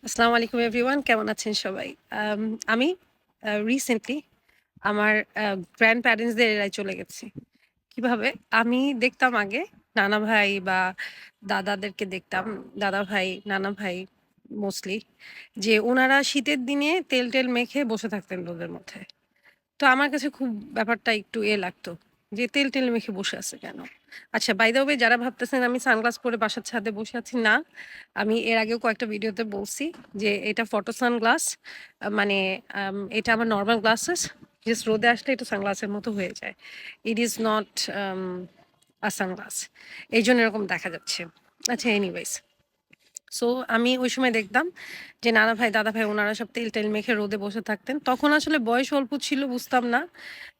আসসালামু আলাইকুম এভরিওয়ান, কেমন আছেন সবাই? আম আমি রিসেন্টলি আমার গ্র্যান্ড প্যারেন্টসদের এরায় চলে গেছি। কিভাবে? আমি দেখতাম আগে নানা ভাই বা দাদাদেরকে দেখতাম, দাদা ভাই, নানা ভাই মোস্টলি যে উনারা শীতের দিনে তেল-টেল মেখে বসে থাকতেন রোদের মধ্যে। তো আমার কাছে খুব ব্যাপারটা একটু লাগতো যে তেল-টেল মেখে বসে আছে কেন? আচ্ছা, বাই দ্য ওয়ে যারা ভাবতেছেন আমি সানগ্লাস পরে বাসার ছাদে বসে আছি, না। আমি এর আগেও কয়েকটা ভিডিওতে বলছি যে এটা ফটো সানগ্লাস। মানে এটা আমার নরমাল গ্লাসেস। জাস্ট রোদে আসলে এটা সানগ্লাসের মতো হয়ে যায়। It is not um a sunglass. এইজন্য এরকম দেখা যাচ্ছে। আচ্ছা, এনিওয়েজ। সো আমি ওই সময় দেখতাম যে নানা ভাই, দাদা ভাই উনারা সব তেল-টেল মেখে রোদে বসে থাকতেন। তখন আসলে বয়স অল্প ছিল, বুঝতাম না।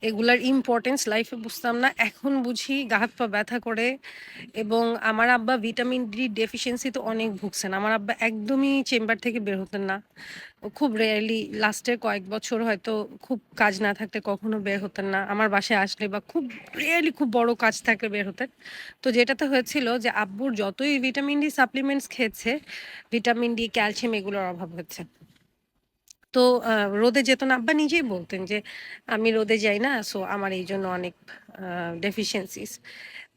এগুলার ইম্পোর্টেন্স লাইফে বুঝতাম না। এখন বুঝি গা হাত পা ব্যথা করে এবং আমার আব্বা ভিটামিন ডি ডেফিশিয়েন্সি তে অনেক ভুগছেন। আমার আব্বা একদমই চেম্বার থেকে বের হতেন না। ও খুব রেয়ারলি লাস্টের কয়েক বছর হয়তো খুব কাজ না থাকলে কখনো বের হতেন না। আমার বাসায় আসলে বা খুব রেয়ারলি খুব বড় কাজ থাকলে বের হতেন। তো যেটাতে হয়েছিল যে আব্বুর যতই ভিটামিন ডি সাপ্লিমেন্টস খেয়েছে, ভিটামিন ডি, ক্যালসিয়াম এগুলোর অভাব হচ্ছে। তো আ রোদে যেত না। আব্বা নিজেই বলতেন যে, "আমি রোদে যাই না। সো আমার এইজন্য অনেক আ ডেফিশিয়েন্সিস।"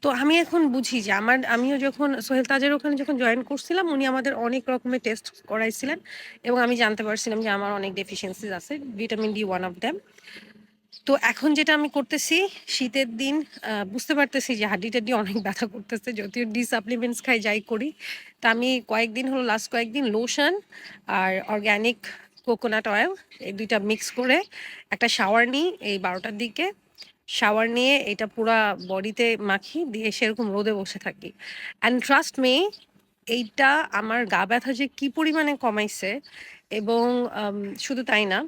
তো আমি এখন বুঝি যে আমিও যখন সোহেল তাজের ওখানে যখন জয়েন করছিলাম, উনি আমাদের অনেক রকমের টেস্ট করাইছিলেন এবং আমি জানতে পারছিলাম যে আমার অনেক ডেফিশিয়েন্সিস আছে। Vitamin D one of them. তো এখন যেটা আমি করতেছি, শীতের দিন বুঝতে পারতেছি যে হাড্ডি-টাড্ডি অনেক ব্যথা করতেছে। যদিও ডি সাপ্লিমেন্টস খাই, যাই করি। তা আমি কয়েকদিন হলো, লাস্ট কয়েকদিন লোশন আর অর্গানিক কোকোনাট অয়েল এই ২ টা মিক্স করে একটা শাওয়ার নিই এই ১২ টার দিকে। শাওয়ার নিয়ে এটা পুরা বডিতে মাখি, দিয়ে সেরকম রোদে বসে থাকি। অ্যান্ড ট্রাস্ট মি, এইটা আমার গা ব্যথা যে কি পরিমাণে কমাইছে এবং আম শুধু তাই না,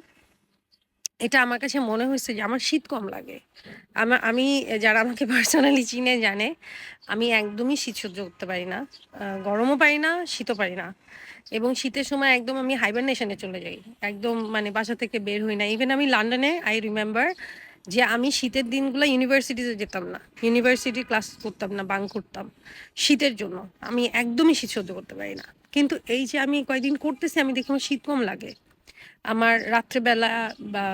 এটা আমার কাছে মনে হইছে যে আমার শীত কম লাগে। আমি যারা আমাকে পার্সোনালি চিনে জানে, আমি একদমই শীত সহ্য করতে পারি না। গরমও পারি না, শীতও পারি না। এবং শীতের সময় একদম আমি হাইবারনেশন এ চলে যাই। একদম মানে বাসা থেকে বের হই না। ইভেন আমি লন্ডনে আই রিমেম্বার যে আমি শীতের দিনগুলা ইউনিভার্সিটিতে যেতাম না। ইউনিভার্সিটি ক্লাস করতাম না, বাঙ্ক করতাম। শীতের জন্য। আমি একদমই শীত সহ্য করতে পারি না। কিন্তু এই যে আমি কয়েকদিন করতেছি, আমি দেখি আমার শীত কম লাগে। আমার রাত্রেবেলা বা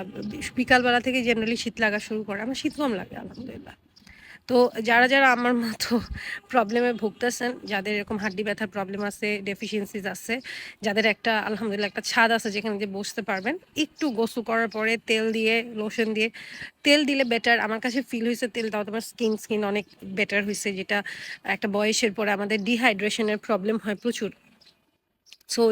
বিকালবেলা থেকে জেনারেলি শীত লাগা শুরু করে। আমার শীত কম লাগে আলহামদুলিল্লাহ। তো যারা আমার মতো প্রবলেমে ভুগতেছেন, যাদের এরকম হাড্ডি ব্যথার প্রবলেম আছে, ডেফিসিয়েন্সিস আছে, যাদের একটা আলহামদুলিল্লাহ একটা ছাদ আছে যেখানে যে বসতে পারবেন, একটু গোসল করার পরে তেল দিয়ে, লোশন দিয়ে, তেল দিলে বেটার। আমার কাছে ফিল হইছে তেল দেওয়াতে আমার স্কিন অনেক বেটার হইছে, যেটা একটা বয়সের পরে আমাদের ডিহাইড্রেশন এর প্রবলেম হয় প্রচুর। সো